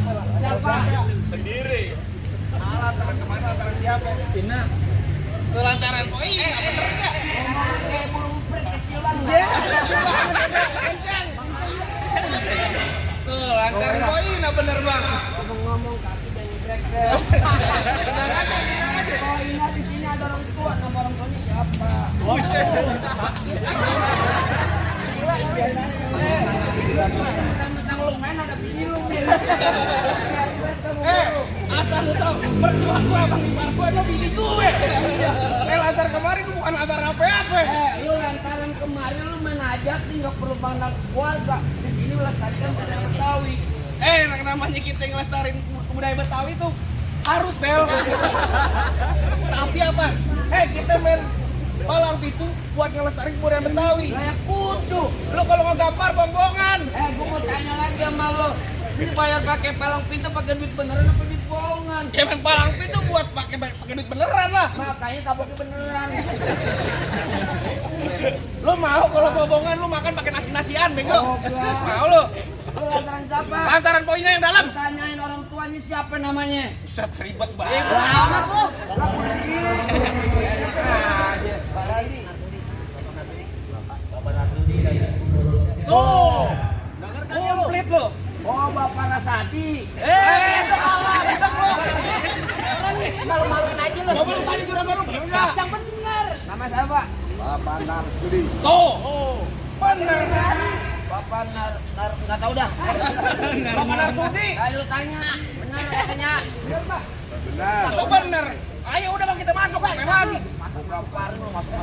Siapa? Sendiri. Salah lantaran kemana? Lantaran siapa? Cina. Ke lantaran Poi, bener enggak? Ngomong kayak burung prit kecil banget. Iya, kencang. Tuh, lantaran Poi, bener banget. Ngomong kaki jadi brek. Tenang aja. Oh ini di sini ada orang tua, nama orang tuanya siapa? Gila ya. Mentang lu main ada bini lu. Asal lu tau, mertua gue, abang ipar gue, itu bini gue. Lantar kemarin gue bukan lantar apa-apa. Lu lantaran kemarin lu main aja, nggak perlu pandang keluarga. Di sini melestarikan budaya Betawi. Yang namanya kita yang ngelestarin budaya Betawi tuh harus bel. Tapi apa? Kita main palang pintu buat ngelestarin budaya Betawi. Layak kudu. Lu kalau ngegampar bohongan. Gua mau tanya lagi sama lo. Ini bayar pakai palang pintu pakai duit beneran apa duit bohongan? Ya main palang pintu buat pakai duit beneran lah. Makanya kapoknya beneran. Lu mau kalau bohongan lu makan pakai nasi-nasian, bego? Goblok. Mau lu? Lu lantaran siapa? Lantaran poinnya yang dalam. Tanyain orang tuanya siapa namanya? Buset, ribet Ribet banget. amat lu. Aku udah gini. Enak aja. Pak Randi. Tuh. Komplit lu. Oh, Bapak Rasati. Salah, ribet lu. Malu-maluin aja lu. Coba lu tanya juragan lu, bener. Yang bener. Nama siapa? Bapak Narsudi. Tuh. Bener. Bapak nggak tahu dah. Bapak Narsudi. Ayo tanya. Bener katanya. Benar. Oh bener. Ayo udah bang kita masuk, main lagi. Masuk berapa lu masuk?